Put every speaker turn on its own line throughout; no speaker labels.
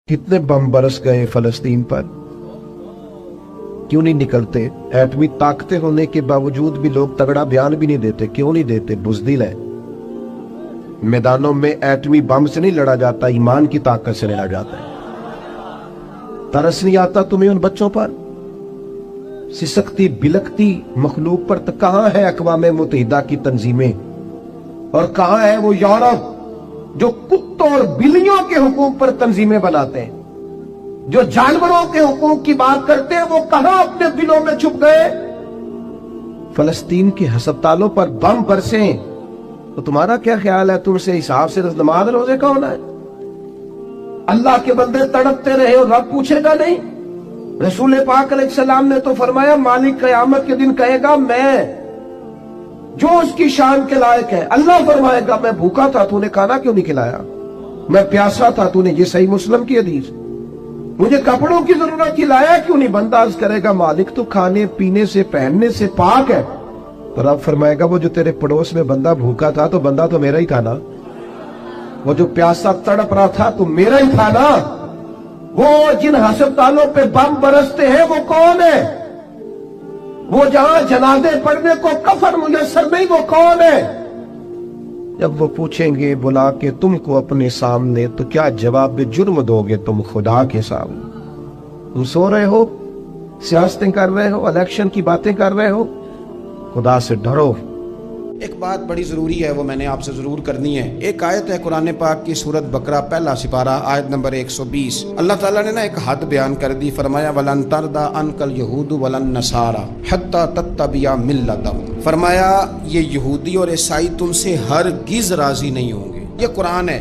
कितने बम बरस गए फलस्तीन पर, क्यों नहीं निकलते? एटमी ताकतें होने के बावजूद भी लोग तगड़ा बयान भी नहीं देते। क्यों नहीं देते? बुज़दिल है। मैदानों में एटमी बम से नहीं लड़ा जाता, ईमान की ताकत से लड़ा जाता है। तरस नहीं आता तुम्हें उन बच्चों पर, सिसकती बिलकती मखलूक पर? तो कहां है अक़वाम मुत्तहिदा की तंजीमें, और कहां है वो यूरोप जो कुत्तों और बिल्लियों के हुकूक पर तंजीमें बनाते हैं, जो जानवरों के हुकूक की बात करते हैं? वो कहां अपने दिलों में छुप गए? फलस्तीन के हस्पतालों पर बम बरसे तो तुम्हारा क्या ख्याल है? तुमसे हिसाब से नमाज रोजे का होना है? अल्लाह के बंदे तड़पते रहे और रब पूछेगा नहीं? रसूल पाक अलैहिस्सलाम ने तो फरमाया, मालिक क़यामत के दिन कहेगा, मैं जो उसकी शान के लायक है। अल्लाह फरमाएगा, मैं भूखा था, तूने खाना क्यों नहीं खिलाया? मैं प्यासा था, तूने, ये सही मुस्लिम की हदीस। मुझे कपड़ों की जरूरत थी, लाया क्यों नहीं? बंदा अर्ज करेगा, मालिक तो खाने पीने से पहनने से पाक है। तो रब फरमाएगा, वो जो तेरे पड़ोस में बंदा भूखा था, तो बंदा तो मेरा ही था ना। वो जो प्यासा तड़प रहा था, तो मेरा ही था ना। वो जिन अस्पतालों पे बम बरसते हैं, वो कौन है? वो जहां जनाजे पढ़ने को कफन मुयस्सर नहीं, वो कौन है? जब वो पूछेंगे बुला के तुमको अपने सामने, तो क्या जवाब जुर्म दोगे तुम खुदा के सामने? तुम सो रहे हो, सियासतें कर रहे हो, इलेक्शन की बातें कर रहे हो? खुदा से डरो।
एक बात बड़ी ज़रूरी है, वो मैंने आपसे ज़रूर करनी है। एक आयत है कुरान पाक की, सूरत बकरा पहला सिपारा आयत नंबर 120। अल्लाह ताला ने ना एक हद बयान कर दी। फरमाया, वलन तरदा अनकल यहूदु वलन नसारा हत्ता तत्तबिया मिल्लतहुम। फरमाया, ये यहूदी और ईसाई तुमसे हरगिज राजी नहीं होंगे। ये कुरान है,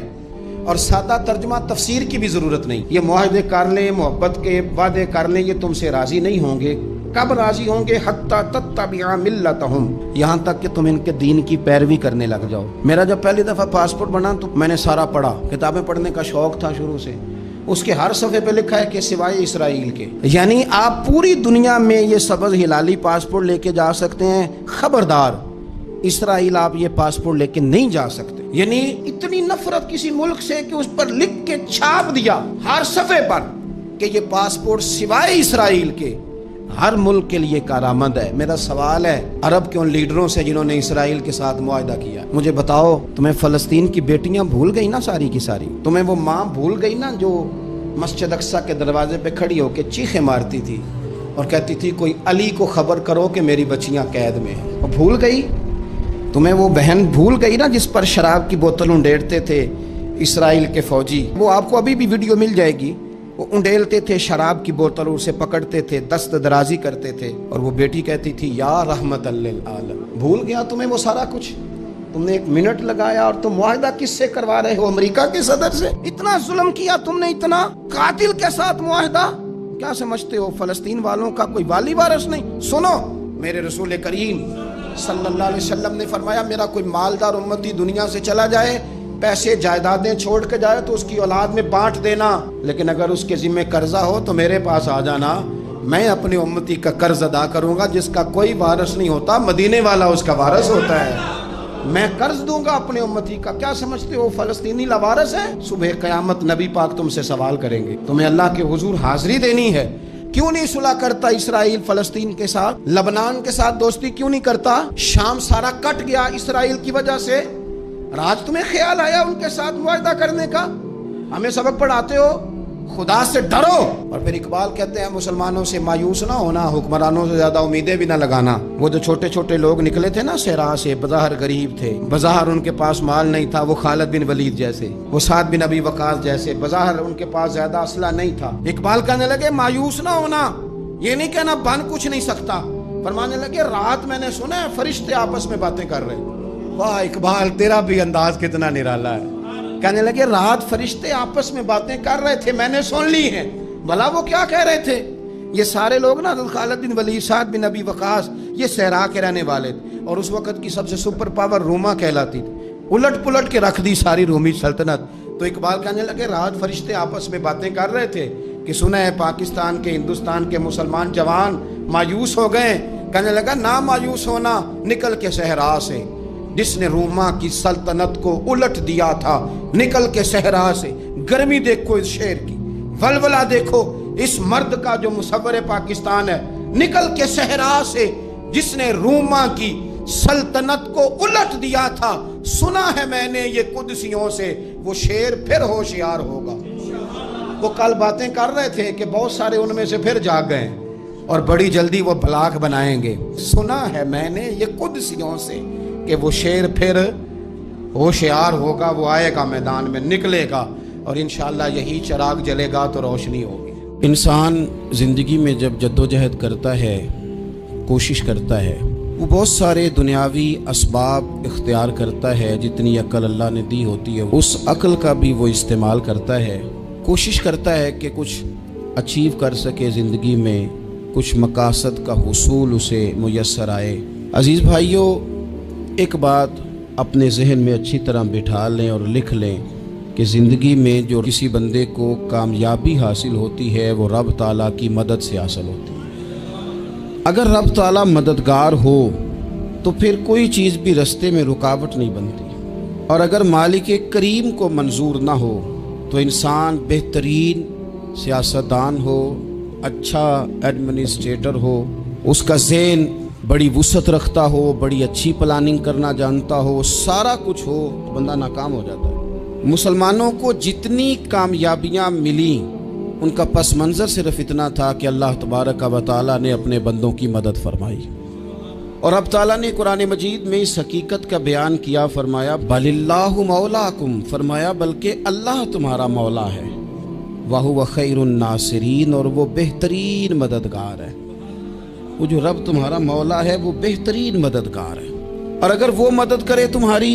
और सादा तर्जमा तफसीर की भी जरूरत नहीं। ये मुआहदे कर लें, मोहब्बत के वादे कर लें, ये तुमसे राजी नहीं होंगे। कब राजी होंगे? हत्ता तत्तबिया मिल्लतहुम, यहाँ तक कि तुम इनके दीन की पैरवी करने लग जाओ। मेरा जब पहली दफा पासपोर्ट बना तो मैंने सारा पढ़ा, किताबें पढ़ने का शौक था शुरू से। उसके हर सफ़े पे लिखा है कि सिवाय इसराइल के, यानी आप पूरी दुनिया में ये सब्ज़ हिलाली पासपोर्ट लेके जा सकते हैं, खबरदार इसराइल आप ये पासपोर्ट लेके नहीं जा सकते। यानी इतनी नफरत किसी मुल्क से कि उस पर लिख के छाप दिया हर सफ़े पर कि ये पासपोर्ट सिवाय इसराइल के हर मुल्क के लिए कारामद है। मेरा सवाल है अरब के उन लीडरों से जिन्होंने इसराइल के साथ मुआहदा किया, मुझे बताओ, तुम्हें फलस्तीन की बेटियां भूल गई ना सारी की सारी? तुम्हें वो माँ भूल गई ना जो मस्जिद अक्सा के दरवाजे पे खड़ी होकर चीखें मारती थी और कहती थी, कोई अली को खबर करो कि मेरी बच्चियां कैद में हैं? वो भूल गई? तुम्हें वो बहन भूल गई ना जिस पर शराब की बोतल उंडेलते थे इसराइल के फौजी? वो आपको अभी भी वीडियो मिल जाएगी। वो उंडेलते थे शराब की बोतल, उसे पकड़ते थे, दस्त दराजी करते थे, और वो बेटी कहती थी, या रहमतल लिल आलम। भूल गया तुम्हें वो सारा कुछ? तुमने एक मिनट लगाया और तुम मुआहदा किससे करवा रहे हो? अमेरिका के सदर से। इतना जुल्म किया तुमने, इतना कातिल के साथ मुआहदा। क्या समझते हो फलस्तीन वालों का कोई वाली वारिस नहीं? सुनो, मेरे रसूल करीम सल्लल्लाहु अलैहि वसल्लम ने फरमाया, मेरा कोई मालदार उम्मती दुनिया से चला जाए, पैसे जायदादें छोड़ के जाए, तो उसकी औलाद में बांट देना, लेकिन अगर उसके जिम्मे कर्जा हो तो मेरे पास आ जाना, मैं अपनी उम्मती का कर्ज अदा करूंगा। जिसका कोई वारिस नहीं होता, मदीने वाला उसका वारिस होता है। मैं कर्ज दूंगा अपने उम्मती का। क्या समझते हो फलस्तीनी लावारिस है? सुबह कयामत नबी पाक तुमसे सवाल करेंगे, तुम्हें अल्लाह के हुजूर हाजिरी देनी है। क्यों नहीं सुलह करता इसराइल फलस्तीन के साथ? लबनान के साथ दोस्ती क्यों नहीं करता? शाम सारा कट गया इसराइल की वजह से, और आज तुम्हें ख्याल आया उनके साथ मुआहदा करने का? हमें सबक पढ़ाते हो, खुदा से डरो। और फिर इकबाल कहते हैं, मुसलमानों से मायूस ना होना, हुक्मरानों से ज्यादा उम्मीदें भी ना लगाना। वो जो छोटे छोटे लोग निकले थे ना सहरा से, बज़ाहिर गरीब थे, बज़ाहिर उनके पास माल नहीं था, वो खालिद बिन वलीद जैसे, वो साद बिन अबी वकास जैसे, बज़ाहिर उनके पास ज्यादा असला नहीं था। इकबाल कहने लगे, मायूस ना होना, ये नहीं कहना बन कुछ नहीं सकता। फरमाने लगे, रात मैंने सुना है फरिश्ते आपस में बातें कर रहे। वाह इकबाल, तेरा भी अंदाज कितना निराला है। कहने लगे, रात फरिश्ते आपस में बातें कर रहे थे, मैंने सुन ली हैं। भला वो क्या कह रहे थे? ये सारे लोग ना खालिद बिन वलीद, साद बिन अबी वकास, ये सहरा के रहने वाले थे, और उस वक्त की सबसे सुपर पावर रोमा कहलाती थी। उलट पुलट के रख दी सारी रोमी सल्तनत। तो इकबाल कहने लगे, रात फरिश्ते आपस में बातें कर रहे थे कि सुना है पाकिस्तान के, हिंदुस्तान के मुसलमान जवान मायूस हो गए। कहने लगा, ना मायूस होना, निकल के सहरा से, जिसने रोमा की सल्तनत को उलट दिया था, निकल के सहरा से। गर्मी देखो इस शेर की, वलवला देखो इस मर्द का जो मुसव्वर पाकिस्तान है, निकल के सहरा से जिसने रूमा की सल्तनत को उलट दिया था, सुना है मैंने ये कुदसियों से, वो शेर फिर होशियार होगा। वो कल बातें कर रहे थे कि बहुत सारे उनमें से फिर जाग गए और बड़ी जल्दी वो ब्लाक बनाएंगे। सुना है मैंने ये कुदसियों से कि वो शेर फिर होशियार होगा, वो आएगा मैदान में, निकलेगा और इंशाअल्लाह यही चिराग जलेगा तो रोशनी होगी। इंसान ज़िंदगी में जब जद्दोजहद करता है, कोशिश करता है, वो बहुत सारे दुनियावी असबाब इख्तियार करता है। जितनी अक्ल अल्लाह ने दी होती है उस अक्ल का भी वो इस्तेमाल करता है, कोशिश करता है कि कुछ अचीव कर सके ज़िंदगी में, कुछ मकासद का हुसूल उसे मुयस्सर आए। अज़ीज़ भाइयों, एक बात अपने जहन में अच्छी तरह बिठा लें और लिख लें कि ज़िंदगी में जो किसी बंदे को कामयाबी हासिल होती है वो रब ताला की मदद से हासिल होती है। अगर रब ताला मददगार हो तो फिर कोई चीज़ भी रास्ते में रुकावट नहीं बनती, और अगर मालिक करीम को मंजूर ना हो तो इंसान बेहतरीन सियासतदान हो, अच्छा एडमिनिस्ट्रेटर हो, उसका ज़हन बड़ी वुसअत रखता हो, बड़ी अच्छी प्लानिंग करना जानता हो, सारा कुछ हो, तो बंदा नाकाम हो जाता है। मुसलमानों को जितनी कामयाबियाँ मिली उनका पस मंज़र सिर्फ इतना था कि अल्लाह तबारक व तआला ने अपने बंदों की मदद फरमाई। और अब ताला ने कुरान मजीद में इस हकीकत का बयान किया, फरमाया बलिल्लाहु मौलाकुम, फरमाया बल्कि अल्लाह तुम्हारा मौला है, वहुव खैरुन नासिरीन, और वो बेहतरीन मददगार है। वो जो रब तुम्हारा मौला है वो बेहतरीन मददगार है। और अगर वो मदद करे तुम्हारी,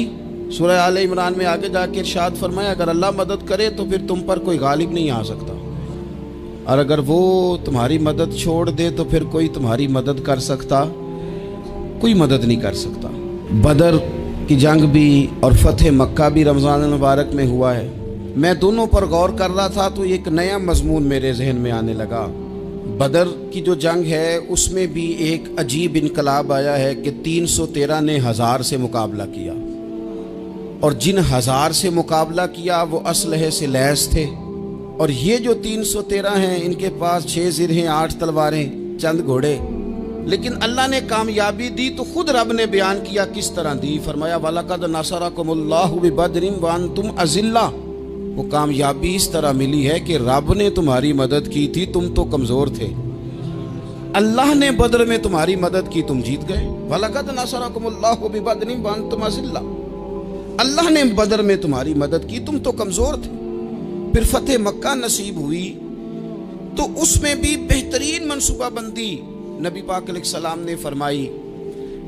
सूरह आले इमरान में आगे जाके इरशाद फरमाया अगर अल्लाह मदद करे तो फिर तुम पर कोई गालिब नहीं आ सकता, और अगर वो तुम्हारी मदद छोड़ दे तो फिर कोई तुम्हारी मदद कर सकता, कोई मदद नहीं कर सकता। बदर की जंग भी और फतेह मक्का भी रमज़ान मुबारक में हुआ है। मैं दोनों पर गौर कर रहा था तो एक नया मजमून मेरे जहन में आने लगा। बदर की जो जंग है उसमें भी एक अजीब इनकलाब आया है कि 313 ने 1000 से मुकाबला किया, और जिन 1000 से मुकाबला किया वो असलहे से लैस थे, और ये जो 313 हैं इनके पास 6 सिर, 8 तलवारें, चंद घोड़े। लेकिन अल्लाह ने कामयाबी दी तो खुद रब ने बयान किया किस तरह दी, फरमाया वलक़द नसरकुमुल्लाहु बिबदरिन व अंतुम अज़िल्ला। वो कामयाबी इस तरह मिली है कि रब ने तुम्हारी मदद की थी, तुम तो कमज़ोर थे, अल्लाह ने बदर में तुम्हारी मदद की, तुम जीत गए। वलक़द नसरकुमुल्लाहु बिबदरिन व अंतुम अज़िल्ला, अल्लाह ने बदर में तुम्हारी मदद की, तुम तो कमज़ोर थे। फिर फतेह मक्का नसीब हुई तो उसमें भी बेहतरीन मनसूबाबंदी नबी पाक अलैहिस्सलाम ने फरमाई,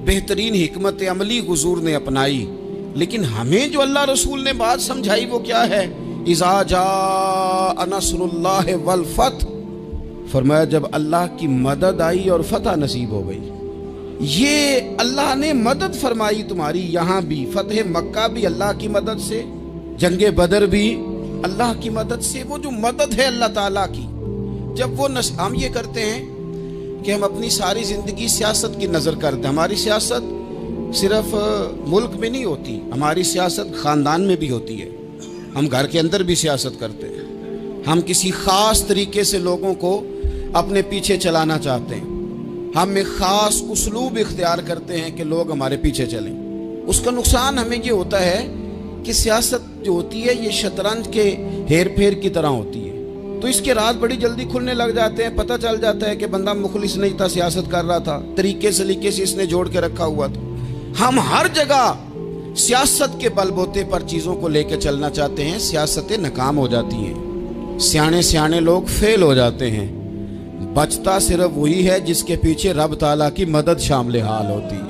बेहतरीन हिकमत अमली हुजूर ने अपनाई। लेकिन हमें जो अल्लाह रसूल ने बात समझाई वो क्या है, इज़ा जाअ नस्रुल्लाह वल फतह, फरमाया जब अल्लाह की मदद आई और फतह नसीब हो गई। ये अल्लाह ने मदद फरमाई तुम्हारी, यहाँ भी फतेह मक्का भी अल्लाह की मदद से, जंगे बदर भी अल्लाह की मदद से। वो जो मदद है अल्लाह ताला की, जब वो हम ये करते हैं कि हम अपनी सारी ज़िंदगी सियासत की नज़र करते हैं। हमारी सियासत सिर्फ मुल्क में नहीं होती, हमारी सियासत ख़ानदान में भी होती है। हम घर के अंदर भी सियासत करते हैं, हम किसी ख़ास तरीके से लोगों को अपने पीछे चलाना चाहते हैं, हम एक ख़ास उसलूब इख्तियार करते हैं कि लोग हमारे पीछे चलें। उसका नुकसान हमें ये होता है कि सियासत जो होती है ये शतरंज के हेर फेर की तरह होती है, तो इसके राज बड़ी जल्दी खुलने लग जाते हैं। पता चल जाता है कि बंदा मुखलिस नहीं था, सियासत कर रहा था, तरीके सलीके से इसने जोड़ के रखा हुआ था। हम हर जगह सियासत के बलबोते पर चीज़ों को लेकर चलना चाहते हैं, सियासतें नाकाम हो जाती हैं, सियाने सियाने लोग फेल हो जाते हैं। बचता सिर्फ वही है जिसके पीछे रब ताला की मदद शामिल हाल होती है।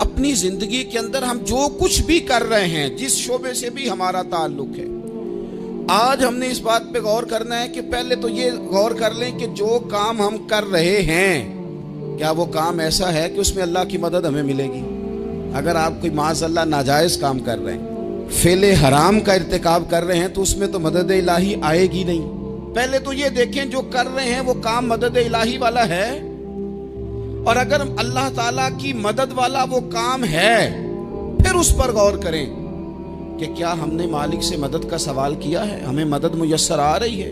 अपनी ज़िंदगी के अंदर हम जो कुछ भी कर रहे हैं, जिस शोबे से भी हमारा ताल्लुक है, आज हमने इस बात पे गौर करना है कि पहले तो ये गौर कर लें कि जो काम हम कर रहे हैं क्या वो काम ऐसा है कि उसमें अल्लाह की मदद हमें मिलेगी। अगर आप कोई माज़अल्लाह नाजायज़ काम कर रहे हैं, फेले हराम का इर्तिकाब कर रहे हैं, तो उसमें तो मदद इलाही आएगी नहीं। पहले तो ये देखें जो कर रहे हैं वो काम मदद इलाही वाला है, और अगर अल्लाह ताला की मदद वाला वो काम है फिर उस पर गौर करें कि क्या हमने मालिक से मदद का सवाल किया है, हमें मदद मुयस्सर आ रही है।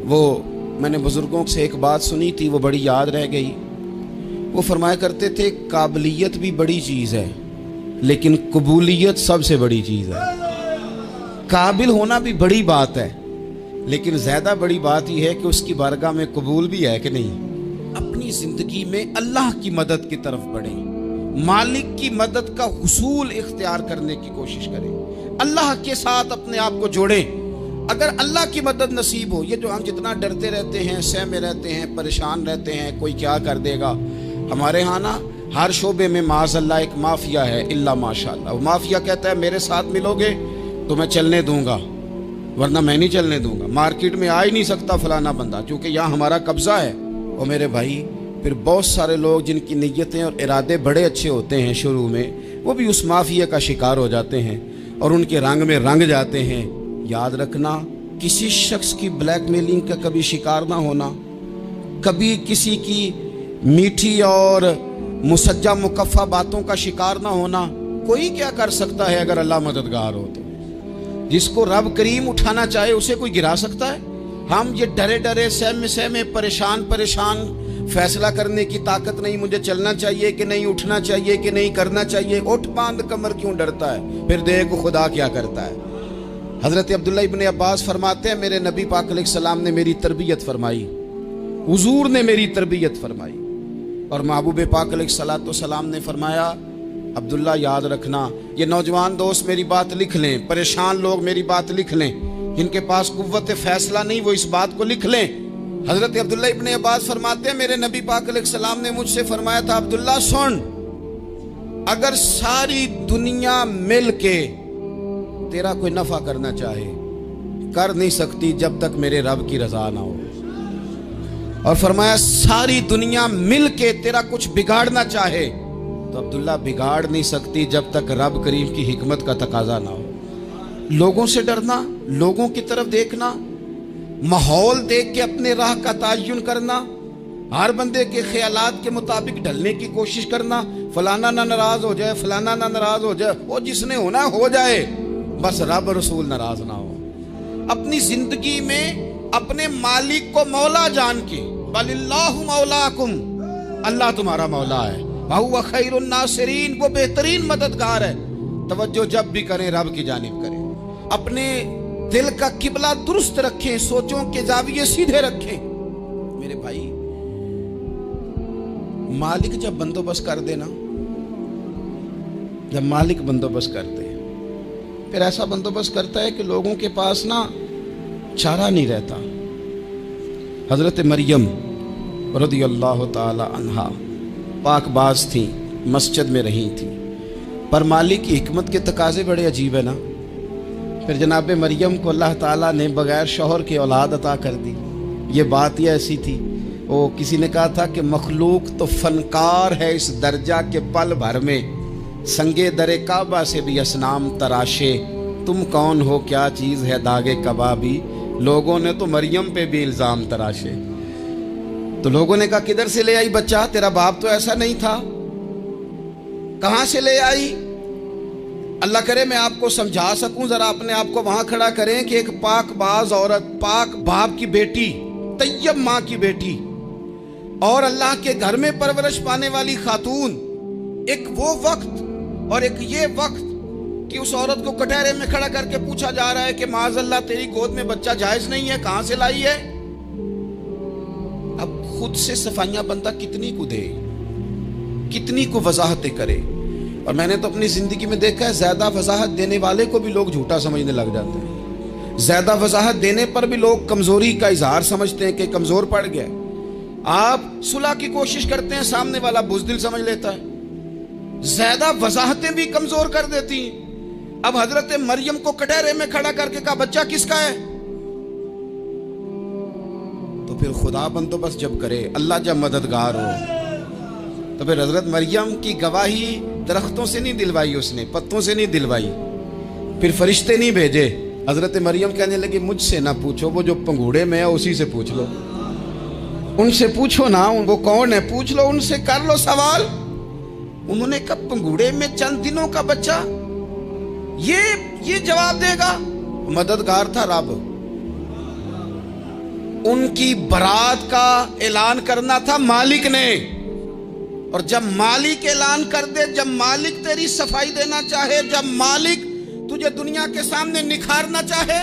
وہ میں نے بزرگوں سے ایک بات سنی تھی، وہ بڑی یاد رہ گئی. وہ فرمایا کرتے تھے قابلیت بھی بڑی چیز ہے لیکن قبولیت سب سے بڑی چیز ہے. قابل ہونا بھی بڑی بات ہے لیکن زیادہ بڑی بات یہ ہے کہ اس کی بارگاہ میں قبول بھی ہے کہ نہیں. اپنی زندگی میں اللہ کی مدد کی طرف بڑھیں، مالک کی مدد کا حصول اختیار کرنے کی کوشش کریں، اللہ کے ساتھ اپنے آپ کو جوڑیں. اگر اللہ کی مدد نصیب ہو، یہ جو ہم جتنا ڈرتے رہتے ہیں، سہمے رہتے ہیں، پریشان رہتے ہیں کوئی کیا کر دے گا، ہمارے ہاں نا ہر شعبے میں معاذ اللہ ایک مافیا ہے، الا ماشاءاللہ. وہ مافیا کہتا ہے میرے ساتھ ملو گے تو میں چلنے دوں گا ورنہ میں نہیں چلنے دوں گا. مارکیٹ میں آ ہی نہیں سکتا فلانا بندہ کیونکہ یہاں ہمارا قبضہ ہے. اور میرے بھائی پھر بہت سارے لوگ جن کی نیتیں اور ارادے بڑے اچھے ہوتے ہیں شروع میں، وہ بھی اس مافیا کا شکار ہو جاتے ہیں اور ان کے رنگ میں رنگ جاتے ہیں. یاد رکھنا، کسی شخص کی بلیک میلنگ کا کبھی شکار نہ ہونا، کبھی کسی کی میٹھی اور مسجع مکفہ باتوں کا شکار نہ ہونا. کوئی کیا کر سکتا ہے اگر اللہ مددگار ہو تو؟ جس کو رب کریم اٹھانا چاہے اسے کوئی گرا سکتا ہے؟ ہم یہ ڈرے ڈرے سہمے پریشان فیصلہ کرنے کی طاقت نہیں، مجھے چلنا چاہیے کہ نہیں، اٹھنا چاہیے کہ نہیں، کرنا چاہیے. اٹھ باندھ کمر کیوں ڈرتا ہے؟ پھر دیکھ خدا کیا کرتا ہے. حضرت عبداللہ ابن عباس فرماتے ہیں میرے نبی پاک علیہ السلام نے میری تربیت فرمائی، حضور نے میری تربیت فرمائی. اور محبوب پاک علیہ السلام نے فرمایا عبداللہ یاد رکھنا، یہ نوجوان دوست میری بات لکھ لیں، پریشان لوگ میری بات لکھ لیں، جن کے پاس قوت فیصلہ نہیں وہ اس بات کو لکھ لیں. حضرت عبداللہ ابن عباس فرماتے ہیں میرے نبی پاک علیہ السلام نے مجھ سے فرمایا تھا عبداللہ سن، اگر ساری دنیا مل کے تیرا کوئی نفع کرنا چاہے کر نہیں سکتی جب تک میرے رب کی رضا نہ ہو. اور فرمایا ساری دنیا مل کے تیرا کچھ بگاڑنا چاہے تو عبداللہ بگاڑ نہیں سکتی جب تک رب کریم کی حکمت کا تقاضا نہ ہو. لوگوں سے ڈرنا، لوگوں کی طرف دیکھنا، ماحول دیکھ کے اپنے راہ کا تعین کرنا، ہر بندے کے خیالات کے مطابق ڈھلنے کی کوشش کرنا، فلانا نہ ناراض ہو جائے، فلانا نہ ناراض ہو جائے، وہ جس نے ہونا ہو جائے، بس رب رسول ناراض نہ ہو. اپنی زندگی میں اپنے مالک کو مولا جان کے، بل اللہ مولاکم، اللہ تمہارا مولا ہے، وَهُوَ خَيْرُ النَّاصِرِينَ، وہ بہترین مددگار ہے. توجہ جب بھی کریں رب کی جانب کریں. اپنے دل کا قبلہ درست رکھیں، سوچوں کے زاویے سیدھے رکھیں. میرے بھائی مالک جب بندوبست کر دے نا، جب مالک بندوبست کرتے پھر ایسا بندوبست کرتا ہے کہ لوگوں کے پاس نا چارہ نہیں رہتا. حضرت مریم رضی اللہ تعالی عنہا پاک باز تھیں، مسجد میں رہی تھیں، پر مالک کی حکمت کے تقاضے بڑے عجیب ہے نا. پھر جناب مریم کو اللہ تعالیٰ نے بغیر شوہر کے اولاد عطا کر دی. یہ بات یہ ایسی تھی، وہ کسی نے کہا تھا کہ مخلوق تو فنکار ہے اس درجہ کے پل بھر میں سنگے در کعبہ سے بھی اصنام تراشے، تم کون ہو کیا چیز ہے داغے کبابی. لوگوں نے تو مریم پہ بھی الزام تراشے. تو لوگوں نے کہا کدھر سے لے آئی بچہ، تیرا باپ تو ایسا نہیں تھا، کہاں سے لے آئی؟ اللہ کرے میں آپ کو سمجھا سکوں، ذرا اپنے آپ کو وہاں کھڑا کریں کہ ایک پاک باز عورت، پاک باپ کی بیٹی، طیب ماں کی بیٹی اور اللہ کے گھر میں پرورش پانے والی خاتون، ایک وہ وقت اور ایک یہ وقت کہ اس عورت کو کٹہرے میں کھڑا کر کے پوچھا جا رہا ہے کہ معاذ اللہ تیری گود میں بچہ جائز نہیں ہے، کہاں سے لائی ہے؟ اب خود سے صفائیاں بندہ کتنی کو دے، کتنی کو وضاحتیں کرے. اور میں نے تو اپنی زندگی میں دیکھا ہے زیادہ وضاحت دینے والے کو بھی لوگ جھوٹا سمجھنے لگ جاتے ہیں. زیادہ وضاحت دینے پر بھی لوگ کمزوری کا اظہار سمجھتے ہیں کہ کمزور پڑ گیا. آپ صلح کی کوشش کرتے ہیں، سامنے والا بزدل سمجھ لیتا ہے. زیادہ وضاحتیں بھی کمزور کر دیتی ہیں. اب حضرت مریم کو کٹہرے میں کھڑا کر کے کہا بچہ کس کا ہے؟ تو پھر خدا بندوبست جب کرے، اللہ جب مددگار ہو، تو پھر حضرت مریم کی گواہی درختوں سے نہیں دلوائی، اس نے پتوں سے نہیں دلوائی، پھر فرشتے نہیں بھیجے. حضرت مریم کہنے لگی مجھ سے نہ پوچھو، وہ جو پنگوڑے میں ہے اسی سے پوچھ لو، ان سے پوچھو نا، وہ کون ہے پوچھ لو، ان سے کر لو سوال. انہوں نے کہا پنگوڑے میں چند دنوں کا بچہ، یہ جواب دے گا؟ مددگار تھا رب. उनकी बरात का ऐलान करना था मालिक ने, और जब मालिक ऐलान कर दे, जब मालिक तेरी सफाई देना चाहे, जब मालिक तुझे दुनिया के सामने निखारना चाहे,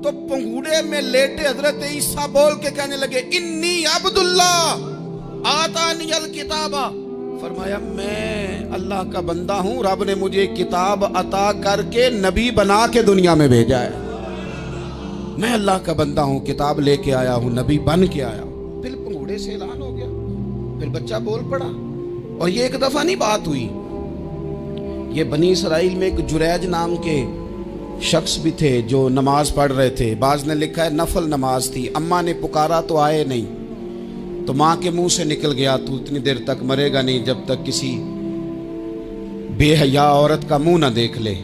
तो पंगूड़े में लेटे हजरत ईसा बोल के कहने लगे, इन्नी अब्दुल्लाह आतानी अल किताबा, फरमाया मैं अल्लाह का बंदा हूं, रब ने मुझे किताब अता करके नबी बना के दुनिया में भेजा है। मैं अल्लाह का बंदा हूं, किताब लेके आया हूं, नबी बन के आया हूं। फिर पंगूड़े से ऐलान हो गया, फिर बच्चा बोल पड़ा। और ये एक दफा नहीं बात हुई, ये बनी इसराइल में एक जुरैज नाम के शख्स भी थे जो नमाज पढ़ रहे थे। बाज ने लिखा है नफल नमाज थी, अम्मा ने पुकारा तो आए नहीं, तो माँ के मुंह से निकल गया, तू इतनी देर तक मरेगा नहीं जब तक किसी बेहया औरत का मुंह ना देख ले।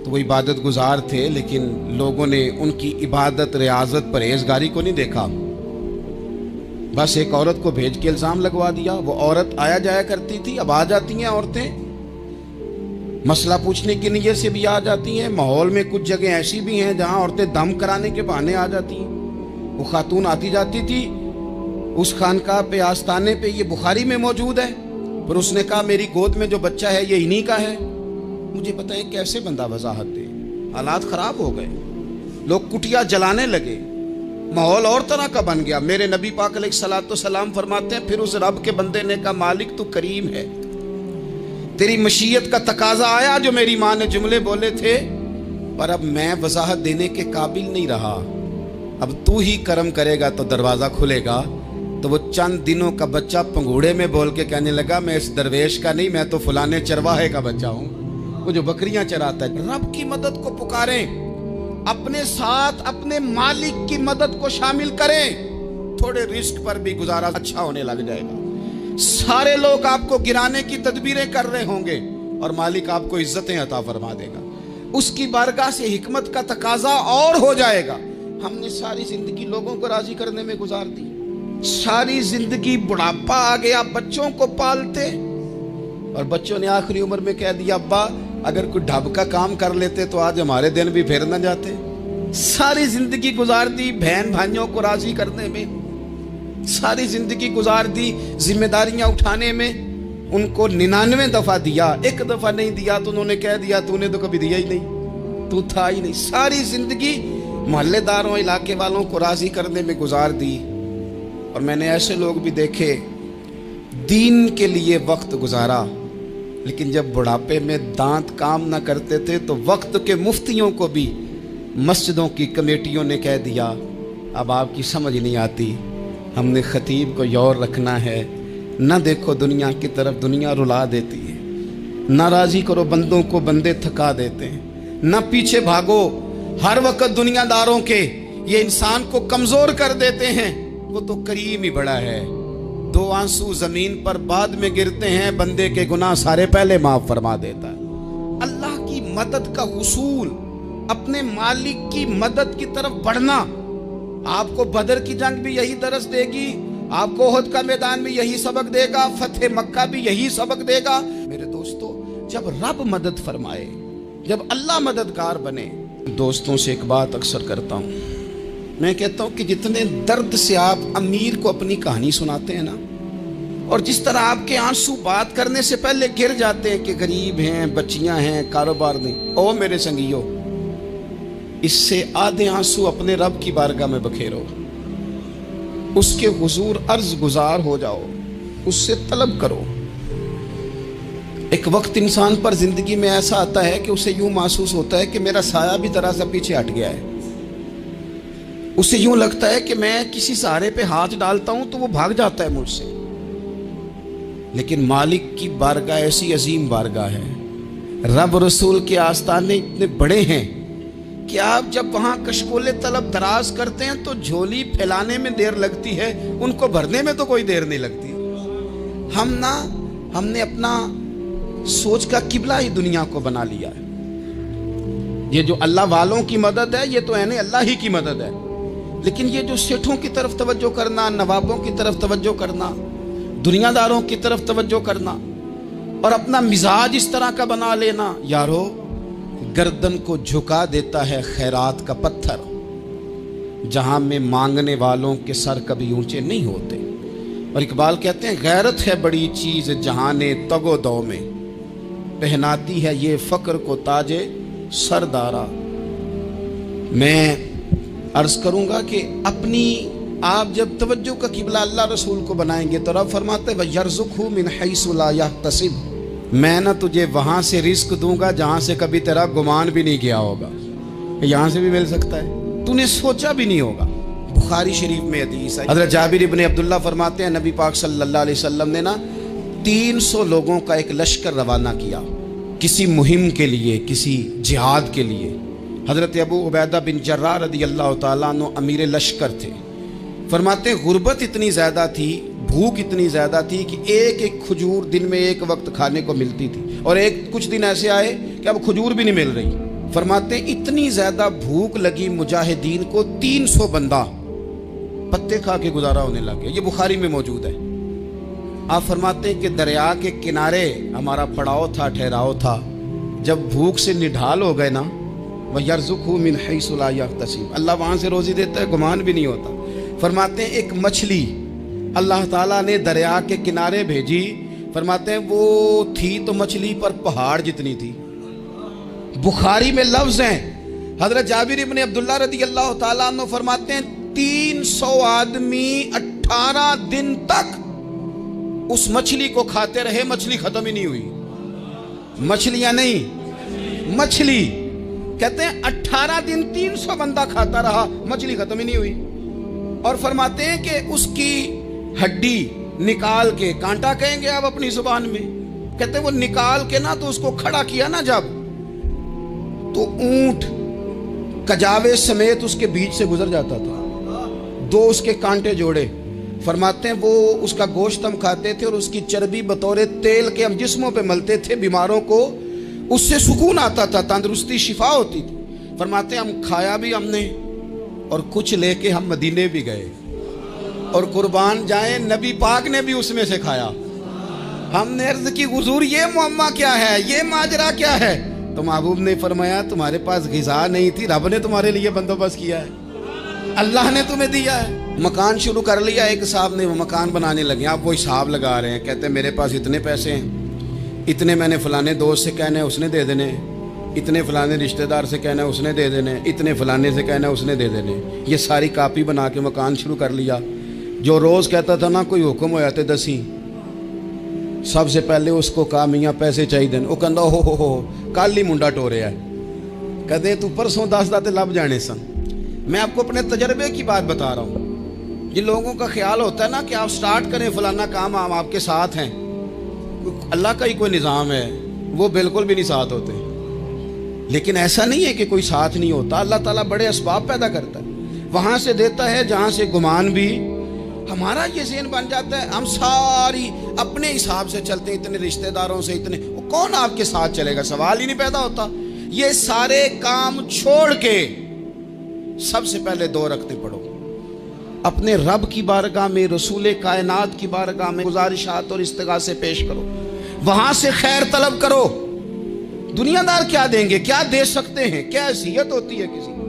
तो वो इबादत गुजार थे, लेकिन लोगों ने उनकी इबादत, रियाजत, परहेजगारी को नहीं देखा। बस एक औरत को भेज के इल्जाम लगवा दिया। वो औरत आया जाया करती थी, अब आ जाती हैं औरतें, मसला पूछने की नीयत से भी आ जाती हैं। माहौल में कुछ जगह ऐसी भी हैं जहां औरतें दम कराने के बहाने आ जाती हैं। वो खातून आती जाती थी उस खानकाह पे, आस्ताने पे, ये बुखारी में मौजूद है। पर उसने कहा मेरी गोद में जो बच्चा है ये इन्हीं का है। मुझे बताएं कैसे बंदा वजाहत दे। हालात खराब हो गए, लोग कुटिया जलाने लगे, माहौल और तरह का बन गया। मेरे नबी पाक अलैहिस्सलाम फरमाते हैं, फिर उस रब के बंदे ने कहा मालिक तू करीम है, तेरी मशीयत का तकाजा आया जो मेरी माँ ने जुमले बोले थे, पर अब मैं वजाहत देने के काबिल नहीं रहा। अब तू ही करम करेगा तो दरवाजा खुलेगा। तो वो चंद दिनों का बच्चा पंगूड़े में बोल के कहने लगा मैं इस दरवेश का नहीं, मैं तो फलाने चरवाहे का बच्चा हूं, वो जो बकरियां चराता है। रब की मदद को पुकारें, अपने साथ अपने मालिक की मदद को शामिल करें, थोड़े रिस्क पर भी गुजारा अच्छा होने लग जाएगा। सारे लोग आपको गिराने की तदबीरें कर रहे होंगे और मालिक आपको इज्जतें अता फरमा देगा। उसकी बारगाह से हिकमत का तकाजा और हो जाएगा। हमने सारी जिंदगी लोगों को राजी करने में गुजार दी, सारी जिंदगी बुढ़ापा आ गया बच्चों को पालते, और बच्चों ने आखिरी उम्र में कह दिया अब्बा अगर कोई ढब का काम कर लेते तो आज हमारे दिन भी फिर न जाते। सारी जिंदगी गुजार दी बहन भाइयों को राजी करने में, सारी जिंदगी गुजार दी जिम्मेदारियां उठाने में। उनको 99 दफा दिया, एक दफा नहीं दिया तो उन्होंने कह दिया तूने तो कभी दिया ही नहीं, तू था ही नहीं। सारी जिंदगी मोहल्लेदारों, इलाके वालों को राजी करने में गुजार दी। और मैंने ऐसे लोग भी देखे दीन के लिए वक्त गुजारा, लेकिन जब बुढ़ापे में दांत काम ना करते थे तो वक्त के मुफ्तियों को भी मस्जिदों की कमेटियों ने कह दिया अब आपकी समझ नहीं आती, हमने खतीब को यौर रखना है, ना देखो दुनिया की तरफ, दुनिया रुला देती है, ना राजी करो बंदों को, बंदे थका देते हैं, ना पीछे भागो हर वक्त दुनियादारों के, ये इंसान को कमजोर कर देते हैं। वो तो करीम ही बड़ा है, 2 आंसू जमीन पर बाद में गिरते हैं, बंदे के गुनाह सारे पहले माफ फरमा देता है। अल्लाह की मदद का हुसूल, अपने मालिक की मदद की तरफ बढ़ना, आपको बदर की जंग भी यही दरस देगी, आपको ओहद का मैदान भी यही सबक देगा, फतेह मक्का भी यही सबक देगा। मेरे दोस्तों, जब रब मदद फरमाए, जब अल्लाह मददगार बने। दोस्तों से एक बात अक्सर करता हूं, मैं कहता हूं कि जितने दर्द से आप अमीर को अपनी कहानी सुनाते हैं ना, और जिस तरह आपके आंसू बात करने से पहले गिर जाते हैं कि गरीब हैं, बच्चियां हैं, कारोबार नहीं, ओ मेरे संगियों, इससे आधे आंसू अपने रब की बारगाह में बखेरो, उसके हुजूर अर्ज गुजार हो जाओ, उससे तलब करो। एक वक्त इंसान पर जिंदगी में ऐसा आता है कि उसे यूं महसूस होता है कि मेरा साया भी तरह से पीछे हट गया है। उसे यूं लगता है कि मैं किसी सहारे पे हाथ डालता हूं तो वो भाग जाता है मुझसे। लेकिन मालिक की बारगाह ऐसी अजीम बारगाह है, रब रसूल के आस्ताने इतने बड़े हैं कि आप जब वहां कशकोले तलब दराज करते हैं तो झोली फैलाने में देर लगती है, उनको भरने में तो कोई देर नहीं लगती। हमने अपना सोच का किबला ही दुनिया को बना लिया है। ये जो अल्लाह वालों की मदद है, ये तो है नहीं, अल्लाह ही की मदद है। लेकिन ये जो सेठों की तरफ तवज्जो करना, नवाबों की तरफ तवज्जो करना, दुनियादारों की तरफ तवज्जो करना, और अपना मिजाज इस तरह का बना लेना, यारो गर्दन को झुका देता है खैरात का पत्थर। جہاں میں مانگنے والوں کے سر کبھی اونچے نہیں ہوتے. اور اقبال کہتے ہیں غیرت ہے بڑی چیز جہاں نے تگ و دو میں، پہناتی ہے یہ فقر کو تاج سردارا. میں عرض کروں گا کہ اپنی آپ جب توجہ کا قبلہ اللہ رسول کو بنائیں گے تو رب فرماتے ہیں وَيَرْزُقْهُ مِنْ حَيْثُ لَا يَحْتَسِبُ، میں نہ تجھے وہاں سے رزق دوں گا جہاں سے کبھی تیرا گمان بھی نہیں کیا ہوگا. یہاں سے بھی مل سکتا ہے، تو نے سوچا بھی نہیں ہوگا. بخاری شریف میں حدیث ہے، حضرت جابر ابن عبداللہ فرماتے ہیں نبی پاک صلی اللہ علیہ وسلم نے نا 300 لوگوں کا ایک لشکر روانہ کیا کسی مہم کے لیے، کسی جہاد کے لیے. حضرت ابو عبیدہ بن جراح رضی اللہ تعالیٰ عنہ امیر لشکر تھے. فرماتے ہیں غربت اتنی زیادہ تھی، بھوک اتنی زیادہ تھی کہ ایک ایک کھجور دن میں ایک وقت کھانے کو ملتی تھی، اور کچھ دن ایسے آئے کہ اب کھجور بھی نہیں مل رہی. فرماتے ہیں اتنی زیادہ بھوک لگی مجاہدین کو 300 بندہ پتے کھا کے گزارا ہونے لگے. یہ بخاری میں موجود ہے. آپ فرماتے ہیں کہ دریا کے کنارے ہمارا پڑاؤ تھا، ٹھہراؤ تھا. جب بھوک سے نڈھال ہو گئے نا وَيَرْزُقْهُ مِنْ حَيْثُ لَا يَحْتَسِبُ، اللہ وہاں سے روزی دیتا ہے، گمان بھی نہیں ہوتا. فرماتے ہیں ایک مچھلی اللہ تعالیٰ نے دریا کے کنارے بھیجی. فرماتے ہیں وہ تھی تو مچھلی پر پہاڑ جتنی تھی. بخاری میں لفظ ہیں، حضرت جابر ابن عبداللہ رضی اللہ تعالیٰ عنہ فرماتے ہیں 300 آدمی 18 دن تک اس مچھلی کو کھاتے رہے، مچھلی ختم ہی نہیں ہوئی. مچھلیاں نہیں، مچھلی. کہتے ہیں 18 دن 300 بندہ کھاتا رہا، مچھلی ختم ہی نہیں ہوئی. اور فرماتے ہیں کہ اس کی ہڈی نکال کے، کانٹا کہیں گے آپ اپنی زبان میں، کہتے ہیں وہ نکال کے نا تو اس کو کھڑا کیا نا جب، تو اونٹ کجاوے سمیت اس کے بیچ سے گزر جاتا تھا. 2 اس کے کانٹے جوڑے. فرماتے ہیں وہ اس کا گوشت ہم کھاتے تھے اور اس کی چربی بطور تیل کے ہم جسموں پہ ملتے تھے. بیماروں کو اس سے سکون آتا تھا، تندرستی شفا ہوتی تھی. فرماتے ہیں ہم کھایا بھی ہم نے اور کچھ لے کے ہم مدینے بھی گئے، اور قربان جائیں نبی پاک نے بھی اس میں سے کھایا. ہم نے عرض کی حضور یہ معمہ کیا ہے، یہ ماجرا کیا ہے؟ تو محبوب نے فرمایا تمہارے پاس غذا نہیں تھی، رب نے تمہارے لیے بندوبست کیا ہے، اللہ نے تمہیں دیا ہے. مکان شروع کر لیا ایک صاحب نے، وہ مکان بنانے لگے. آپ وہ حساب لگا رہے ہیں، کہتے ہیں میرے پاس اتنے پیسے ہیں، اتنے میں نے فلانے دوست سے کہنا ہے اس نے دے دینے، اتنے فلانے رشتہ دار سے کہنا ہے اس نے دے دینے، اتنے فلانے سے کہنا ہے اس نے دے دینے. یہ ساری کاپی بنا کے مکان شروع کر لیا. جو روز کہتا تھا نا کوئی حکم ہو جاتے 10 سب سے پہلے اس کو کہا میاں پیسے چاہیے دن. وہ کہندا ہو کل ہی منڈا ٹوریا ہے، کہتے تو پرسوں 10 داتے لب جانے سن. میں آپ کو اپنے تجربے کی بات بتا رہا ہوں. یہ لوگوں کا خیال ہوتا ہے نا کہ آپ سٹارٹ کریں فلانا کام، ہم آپ کے ساتھ ہیں. اللہ کا ہی کوئی نظام ہے، وہ بالکل بھی نہیں ساتھ ہوتے. لیکن ایسا نہیں ہے کہ کوئی ساتھ نہیں ہوتا. اللہ تعالیٰ بڑے اسباب پیدا کرتا ہے، وہاں سے دیتا ہے جہاں سے گمان بھی. ہمارا یہ ذہن بن جاتا ہے ہم ساری اپنے حساب سے چلتے ہیں، اتنے رشتہ داروں سے، اتنے کون آپ کے ساتھ چلے گا، سوال ہی نہیں پیدا ہوتا. یہ سارے کام چھوڑ کے سب سے پہلے 2 رکعتیں پڑھو، اپنے رب کی بارگاہ میں، رسول کائنات کی بارگاہ میں گزارشات اور استغاثے پیش کرو، وہاں سے خیر طلب کرو. دنیا دار کیا دیں گے، کیا دے سکتے ہیں، کیا حیثیت ہوتی ہے کسی کی.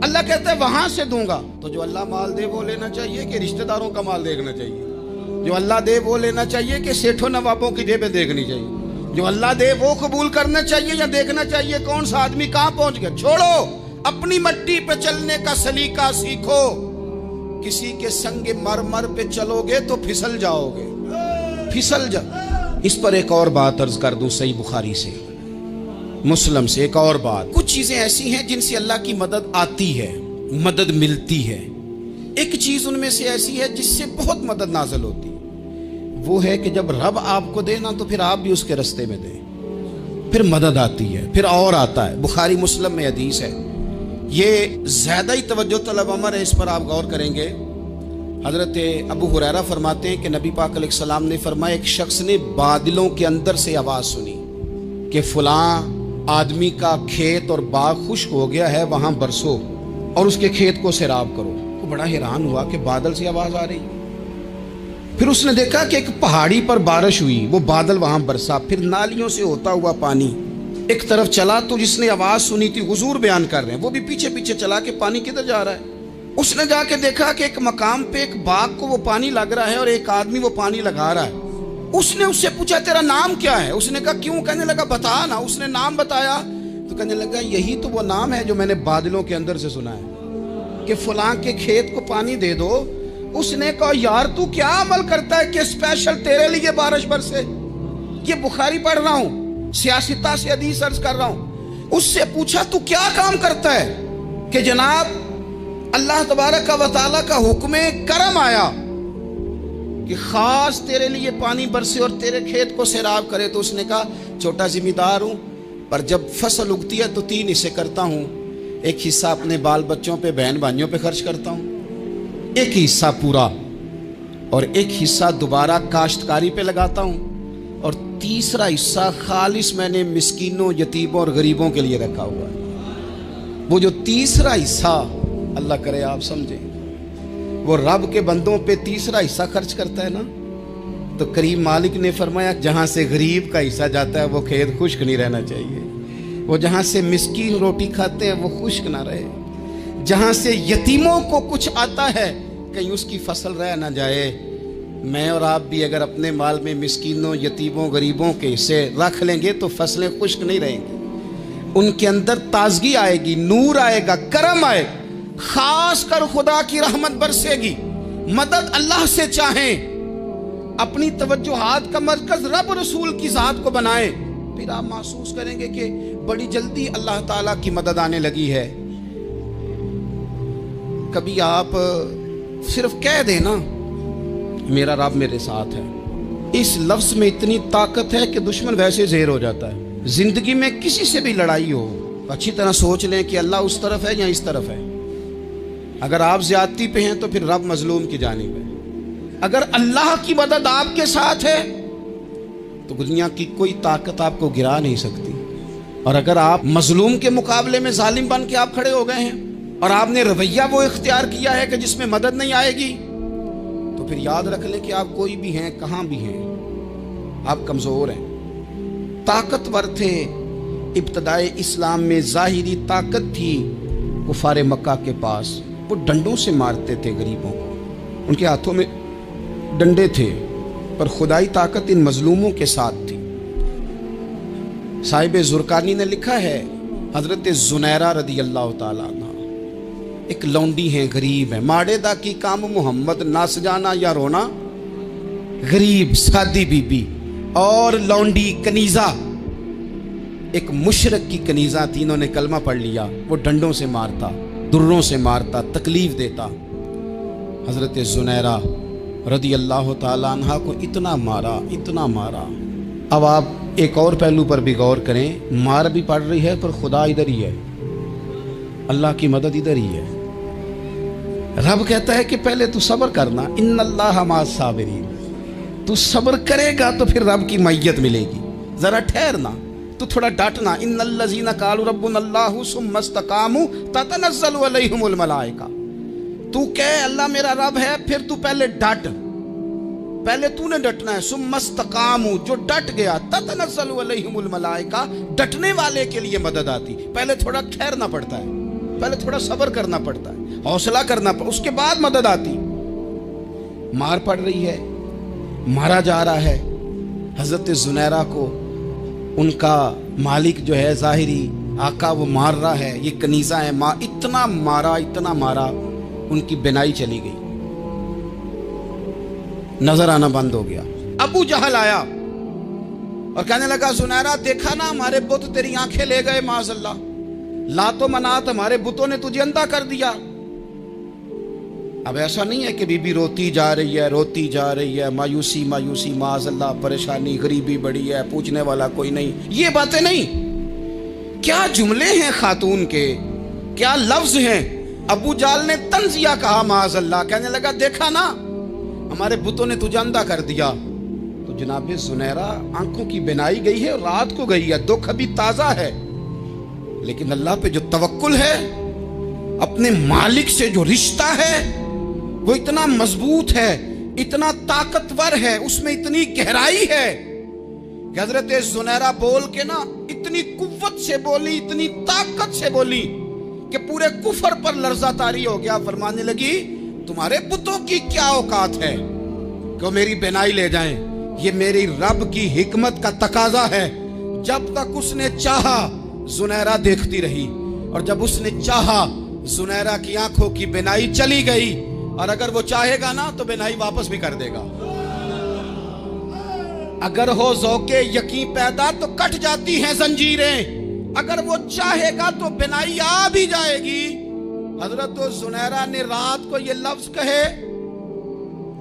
اللہ کہتا ہے وہاں سے دوں گا. تو جو اللہ مال دے وہ لینا چاہیے کہ رشتہ داروں کا مال دیکھنا چاہیے؟ جو اللہ دے وہ لینا چاہیے کہ سیٹھوں نوابوں کی جیبیں دیکھنی چاہیے؟ جو اللہ دے وہ قبول کرنا چاہیے یا دیکھنا چاہیے کون سا آدمی کہاں پہنچ گیا؟ چھوڑو، اپنی مٹی پہ چلنے کا سلیقہ سیکھو. کسی کے سنگ مرمر پہ چلو گے تو پھسل جاؤ گے، پھسل جا. اس پر ایک اور بات عرض کر دوں، صحیح بخاری سے، مسلم سے ایک اور بات. کچھ چیزیں ایسی ہیں جن سے اللہ کی مدد آتی ہے، مدد ملتی ہے. ایک چیز ان میں سے ایسی ہے جس سے بہت مدد نازل ہوتی ہے، وہ ہے کہ جب رب آپ کو دے نا تو پھر آپ بھی اس کے رستے میں دیں، پھر مدد آتی ہے، پھر اور آتا ہے. بخاری مسلم میں حدیث ہے، یہ زیادہ ہی توجہ طلب امر ہے، اس پر آپ غور کریں گے. حضرت ابو ہریرہ فرماتے ہیں کہ نبی پاک علیہ السلام نے فرمایا ایک شخص نے بادلوں کے اندر سے آواز سنی کہ فلاں آدمی کا کھیت اور باغ خشک ہو گیا ہے، وہاں برسو اور اس کے کھیت کو سیراب کرو. وہ بڑا حیران ہوا کہ بادل سے آواز آ رہی. پھر اس نے دیکھا کہ ایک پہاڑی پر بارش ہوئی، وہ بادل وہاں برسا، پھر نالیوں سے ہوتا ہوا پانی ایک طرف چلا. تو جس نے آواز سنی تھی، حضور بیان کر رہے ہیں، وہ بھی پیچھے پیچھے چلا کہ پانی کدھر جا رہا ہے. اس نے جا کے دیکھا کہ ایک مقام پہ ایک باغ کو وہ پانی لگ رہا ہے اور ایک آدمی وہ پانی لگا رہا ہے. اس نے اس سے پوچھا تیرا نام کیا ہے؟ اس نے کہا کیوں؟ کہنے لگا بتا نا. اس نے نام بتایا تو کہنے لگا یہی تو وہ نام ہے جو میں نے بادلوں کے اندر سے سنا ہے کہ فلاں کے کھیت کو پانی دے دو. اس نے کہا یار تو کیا عمل کرتا ہے کہ اسپیشل تیرے لیے بارش برسے؟ یہ بخاری پڑھ رہا ہوں, سیاستہ سے حدیث عرض کر رہا ہوں. اس سے پوچھا تو کیا کام کرتا ہے کہ جناب اللہ تبارک و تعالیٰ کا حکم کرم آیا کہ خاص تیرے لیے پانی برسے اور تیرے کھیت کو سیراب کرے. تو اس نے کہا چھوٹا ذمہ دار ہوں, پر جب فصل اگتی ہے تو 3 حصے کرتا ہوں. ایک حصہ اپنے بال بچوں پہ, بہن بھائیوں پہ خرچ کرتا ہوں, ایک حصہ پورا, اور ایک حصہ دوبارہ کاشتکاری پہ لگاتا ہوں, اور تیسرا حصہ خالص میں نے مسکینوں, یتیموں اور غریبوں کے لیے رکھا ہوا ہے. وہ جو تیسرا حصہ, اللہ کرے آپ سمجھیں, وہ رب کے بندوں پہ تیسرا حصہ خرچ کرتا ہے نا, تو کریم مالک نے فرمایا جہاں سے غریب کا حصہ جاتا ہے وہ کھیت خشک نہیں رہنا چاہیے. وہ جہاں سے مسکین روٹی کھاتے ہیں وہ خشک نہ رہے. جہاں سے یتیموں کو کچھ آتا ہے کہیں اس کی فصل رہ نہ جائے. میں اور آپ بھی اگر اپنے مال میں مسکینوں, یتیموں, غریبوں کے حصے رکھ لیں گے تو فصلیں خشک نہیں رہیں گی. ان کے اندر تازگی آئے گی, نور آئے گا, کرم آئے گا, خاص کر خدا کی رحمت برسے گی. مدد اللہ سے چاہیں, اپنی توجہات کا مرکز رب رسول کی ذات کو بنائیں, پھر آپ محسوس کریں گے کہ بڑی جلدی اللہ تعالیٰ کی مدد آنے لگی ہے. کبھی آپ صرف کہہ دیں نا میرا رب میرے ساتھ ہے, اس لفظ میں اتنی طاقت ہے کہ دشمن ویسے زہر ہو جاتا ہے. زندگی میں کسی سے بھی لڑائی ہو, اچھی طرح سوچ لیں کہ اللہ اس طرف ہے یا اس طرف ہے. اگر آپ زیادتی پہ ہیں تو پھر رب مظلوم کی جانب ہے. اگر اللہ کی مدد آپ کے ساتھ ہے تو دنیا کی کوئی طاقت آپ کو گرا نہیں سکتی. اور اگر آپ مظلوم کے مقابلے میں ظالم بن کے آپ کھڑے ہو گئے ہیں اور آپ نے رویہ وہ اختیار کیا ہے کہ جس میں مدد نہیں آئے گی, تو پھر یاد رکھ لیں کہ آپ کوئی بھی ہیں, کہاں بھی ہیں, آپ کمزور ہیں. طاقتور تھے ابتدائے اسلام میں, ظاہری طاقت تھی کفار مکہ کے پاس, وہ ڈنڈوں سے مارتے تھے غریبوں کو, ان کے ہاتھوں میں ڈنڈے تھے, پر خدائی طاقت ان مظلوموں کے ساتھ تھی. صاحب زرقانی نے لکھا ہے حضرت زنیرہ رضی اللہ تعالیٰ عنہ ایک لونڈی ہیں, غریب ہیں, ماڑے دا کی کام محمد نہ سجانا یا رونا, غریب سادی بی بی اور لونڈی کنیزہ, ایک مشرک کی کنیزہ تھی, انہوں نے کلمہ پڑھ لیا. وہ ڈنڈوں سے مارتا, دروں سے مارتا, تکلیف دیتا. حضرت زنیرہ رضی اللہ تعالیٰ عنہ کو اتنا مارا, اتنا مارا. اب آپ ایک اور پہلو پر بھی غور کریں, مار بھی پڑ رہی ہے پر خدا ادھر ہی ہے, اللہ کی مدد ادھر ہی ہے. رب کہتا ہے کہ پہلے تو صبر کرنا, ان اللہ مع الصابرین, تو صبر کرے گا تو پھر رب کی معیت ملے گی. ذرا ٹھہرنا, تو تھوڑا ڈاٹنا. ان الذین قالوا ربنا اللہ ثم استقاموا تتنزل علیہم الملائکہ, تو کہے اللہ میرا رب ہے, پھر تو پہلے ڈٹ, پہلے تو نے ڈٹنا ہے. ثم استقاموا, جو ڈٹ گیا, تتنزل علیہم الملائکہ, ڈٹنے والے کے لیے مدد آتی. پہلے تھوڑا ٹھہرنا پڑتا ہے, پہلے تھوڑا صبر کرنا پڑتا ہے, حوصلہ کرنا پڑتا, اس کے بعد مدد آتی. مار پڑ رہی ہے, مارا جا رہا ہے. حضرت زنیرہ کو ان کا مالک جو ہے ظاہری آقا وہ مار رہا ہے, یہ کنیزہ ہے, اتنا مارا, اتنا مارا, ان کی بینائی چلی گئی, نظر آنا بند ہو گیا. ابو جہل آیا اور کہنے لگا زنیرہ دیکھا نا ہمارے بت تیری آنکھیں لے گئے, معاذ اللہ, لات و منات ہمارے بتوں نے تجھے اندھا کر دیا. اب ایسا نہیں ہے کہ بی بی روتی جا رہی ہے, روتی جا رہی ہے, مایوسی مایوسی, معاذ اللہ, پریشانی, غریبی بڑی ہے, پوچھنے والا کوئی نہیں, یہ باتیں نہیں. کیا جملے ہیں خاتون کے, کیا لفظ ہیں. ابو جال نے تنزیہ کہا, معاذ اللہ, کہنے لگا دیکھا نا ہمارے بتوں نے تجھے اندھا کر دیا. تو جناب زنیرہ آنکھوں کی بینائی گئی ہے, رات کو گئی ہے, دکھ ابھی تازہ ہے, لیکن اللہ پہ جو توکل ہے, اپنے مالک سے جو رشتہ ہے وہ اتنا مضبوط ہے, اتنا طاقتور ہے, اس میں اتنی گہرائی ہے کہ حضرت زنیرہ بول کے نا اتنی قوت سے بولی, اتنی طاقت سے بولی कि पूरे कुफर पर लर्जा तारी हो गया। फरमाने लगी तुम्हारे बुतों की क्या औकात है कि मेरी बिनाई ले जाएं। ये मेरी रब की हिकमत का तकाजा है। जब तक उसने चाहा जुनैरा देखती रही, और जब उसने चाहा जुनैरा की आंखों की बिनाई चली गई, और अगर वो चाहेगा ना तो बिनाई वापस भी कर देगा। अगर हो ज़ौक़े यकीन पैदा तो कट जाती हैं जंजीरें, अगर वो चाहेगा तो बिनाई आ भी जाएगी। हजरत जुनैरा ने रात को ये लफ्ज कहे,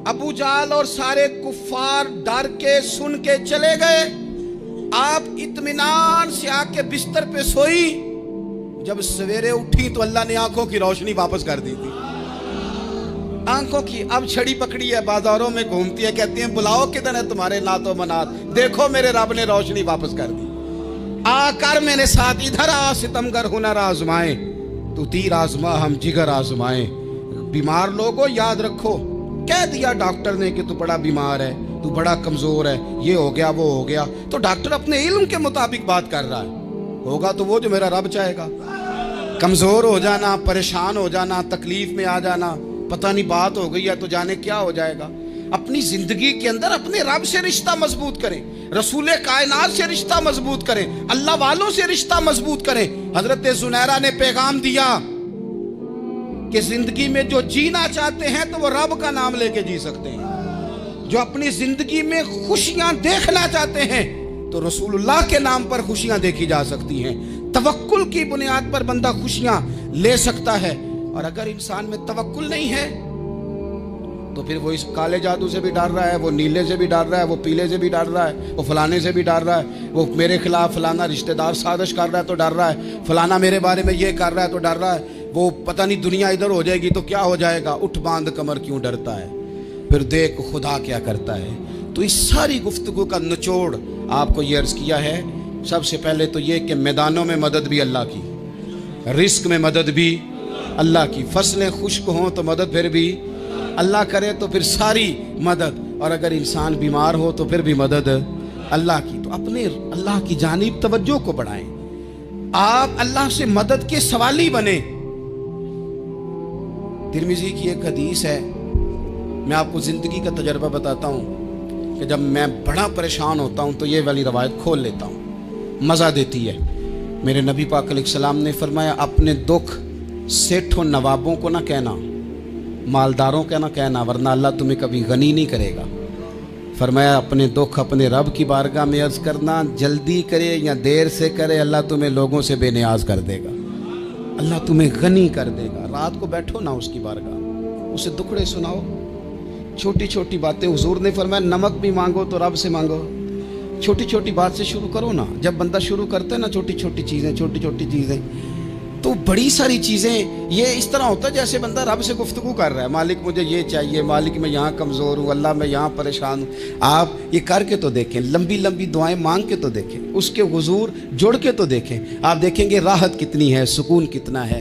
अबू जाल और सारे कुफ्फार डर के सुन के चले गए। आप इत्मीनान से आके बिस्तर पे सोई। जब सवेरे उठी तो अल्लाह ने आंखों की रोशनी वापस कर दी थी। आंखों की अब छड़ी पकड़ी है, बाजारों में घूमती है, कहती है बुलाओ किधर है तुम्हारे नातो मनात, देखो मेरे रब ने रोशनी वापस कर दी। आकर मेरे साथ इधर आ, सितमगर हुनर आजमाए, तू तीर आजमा हम जिगर आजमाए। बीमार लोगों याद रखो, कह दिया डॉक्टर ने कि तू बड़ा बीमार है, तू बड़ा कमजोर है, ये हो गया वो हो गया, तो डॉक्टर अपने इल्म के मुताबिक बात कर रहा है। होगा तो वो जो मेरा रब चाहेगा। कमजोर हो जाना, परेशान हो जाना, तकलीफ में आ जाना, पता नहीं बात हो गई है तो जाने क्या हो जाएगा। अपनी जिंदगी के अंदर अपने रब से रिश्ता मजबूत करें, रसूले कायनात से रिश्ता मजबूत करें, अल्लाह वालों से रिश्ता मजबूत करें। हजरत जुनैरा ने पैगाम दिया कि जिंदगी में जो जीना चाहते हैं तो वो रब का नाम लेके जी सकते हैं। जो अपनी जिंदगी में खुशियां देखना चाहते हैं तो रसूलुल्लाह के नाम पर खुशियां देखी जा सकती हैं। तवक्कुल की बुनियाद पर बंदा खुशियां ले सकता है। और अगर इंसान में तवक्कुल नहीं है तो फिर वो इस काले जादू से भी डर रहा है, वो नीले से भी डर रहा है, वो पीले से भी डर रहा है, वो फलाने से भी डर रहा है, वो मेरे खिलाफ फलाना रिश्तेदार साजिश कर रहा है तो डर रहा है, फलाना मेरे बारे में ये कर रहा है तो डर रहा है, वो पता नहीं दुनिया इधर हो जाएगी तो क्या हो जाएगा, उठ बांध कमर क्यों डरता है, फिर देख खुदा क्या करता है। तो इस सारी गुफ्तगू का निचोड़ आपको ये अर्ज किया है। सबसे पहले तो ये कि मैदानों में मदद भी अल्लाह की, रिस्क में मदद भी अल्लाह की, फसलें खुश्क हों तो मदद फिर भी अल्लाह करे, तो फिर सारी मदद, और अगर इंसान बीमार हो तो फिर भी मदद अल्लाह की। तो अपने अल्लाह की जानिब तवज्जो को बढ़ाएं, आप अल्लाह से मदद के सवाली बने। तिरमिज़ी की एक हदीस है, मैं आपको ज़िंदगी का तजर्बा बताता हूँ कि जब मैं बड़ा परेशान होता हूँ तो ये वाली रवायत खोल लेता हूँ, मज़ा देती है। मेरे नबी पाक अलैहिस्सलाम ने फरमाया, अपने दुख सेठों नवाबों को ना कहना, मालदारों का ना कहना, वरना अल्लाह तुम्हें कभी गनी नहीं करेगा। फरमाया अपने दुख अपने रब की बारगाह में अर्ज करना, जल्दी करे या देर से करे अल्लाह तुम्हें लोगों से बेनियाज कर देगा, अल्लाह तुम्हें गनी कर देगा। रात को बैठो ना उसकी बारगाह, उसे दुखड़े सुनाओ, छोटी छोटी बातें। हुजूर ने फरमाया नमक भी मांगो तो रब से मांगो, छोटी छोटी बात से शुरू करो ना। जब बंदा शुरू करता है ना छोटी छोटी चीज़ें तो बड़ी सारी चीज़ें, ये इस तरह होता है जैसे बंदा रब से गुफ्तगू कर रहा है, मालिक मुझे ये चाहिए, मालिक मैं यहाँ कमज़ोर हूँ, अल्लाह मैं यहाँ परेशान हूँ। आप ये करके तो देखें, लंबी लंबी दुआएं मांग के तो देखें, उसके हुजूर जुड़ के तो देखें, आप देखेंगे राहत कितनी है, सुकून कितना है।